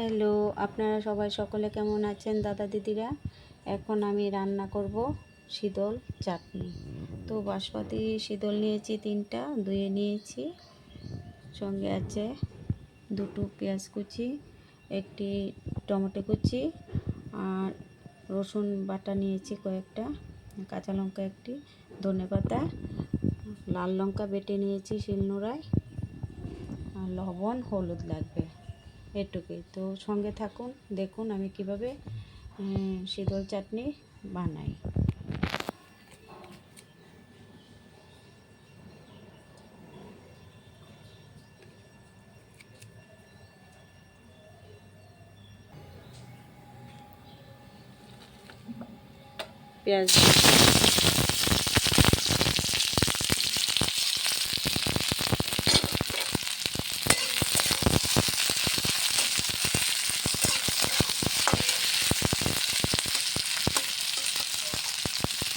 Hello, আপনারা সবাই সকলে কেমন আছেন দাদা দিদিরা? এখন আমি রান্না করব শীতল চাটনি। তো বাসমতি শীতল নিয়েছি 3টা, ধুয়ে নিয়েছি। সঙ্গে আছে 2টো পেঁয়াজ কুচি, একটি টমেটো কুচি আর রসুন বাটা নিয়েছি কয়েকটা, কাঁচা লঙ্কা একটি, ধনেপাতা, লাল লঙ্কা বেটে নিয়েছি শিলনোড়ায়, আর লবণ হলুদ লাগবে, এটুকুই। তো সঙ্গে থাকুন, দেখুন আমি কিভাবে শীতল চাটনি বানাই। পেঁয়াজ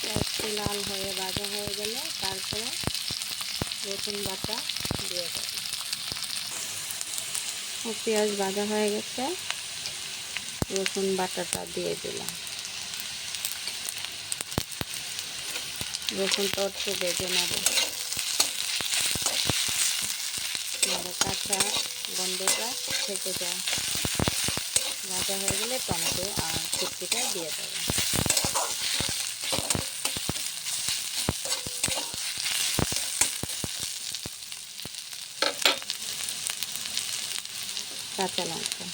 পেঁয়াজটি লাল হয়ে ভাজা হয়ে গেলে তারপরে রসুন বাটা দিয়ে দেবো। পেঁয়াজ ভাজা হয়ে গেছে, রসুন বাটাটা দিয়ে দিলাম। রসুনটা একটু ভেজে নেব, কাঁচা গন্ধটা থেকে যায়। ভাজা হয়ে গেলে টমেটো আর কুচিটা দিয়ে দেবো। কাঁচা লঙ্কা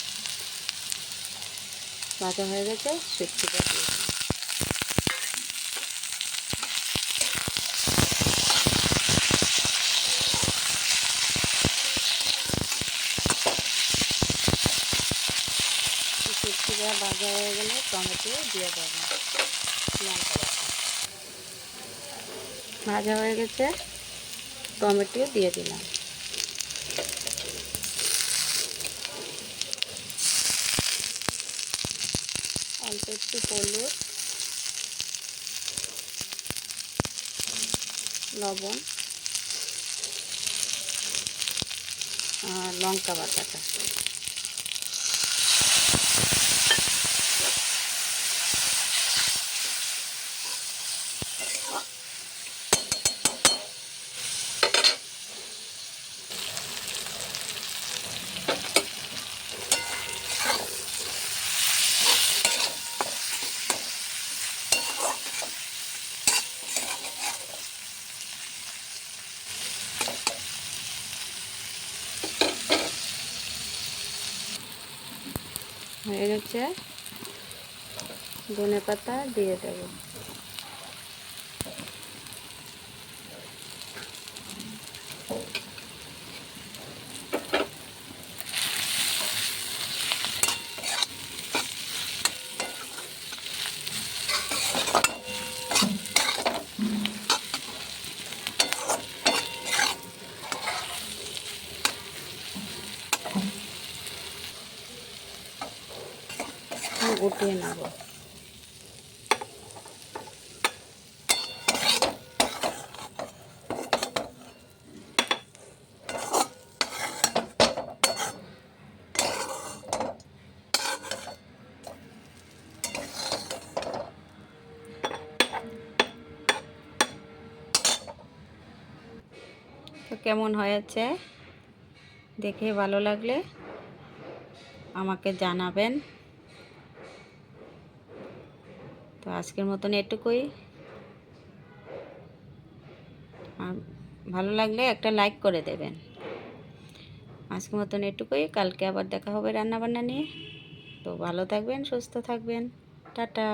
ভাজা হয়ে গেছে, শুটকিটা দিয়ে দিলাম। শুটকিটা ভাজা হয়ে গেলে টমেটো দিয়ে দেবো, লঙ্কা বাটা ভাজা হয়ে গেছে, টমেটো দিয়ে দিলাম। অল্প একটু হলুদ, লবণ আর লঙ্কা বাটাটা হয়ে গেছে। ধনেপাতা দিয়ে দেব। উঠিয়ে নেব। তো কেমন হয়েছে দেখে ভালো লাগলে আমাকে জানাবেন। তো আজকের মতন এটুকুই। আর ভালো লাগলে একটা লাইক করে দেবেন। আজকের মতন এটুকুই, কালকে আবার দেখা হবে রান্নাবান্না নিয়ে। তো ভালো থাকবেন, সুস্থ থাকবেন, টাটা।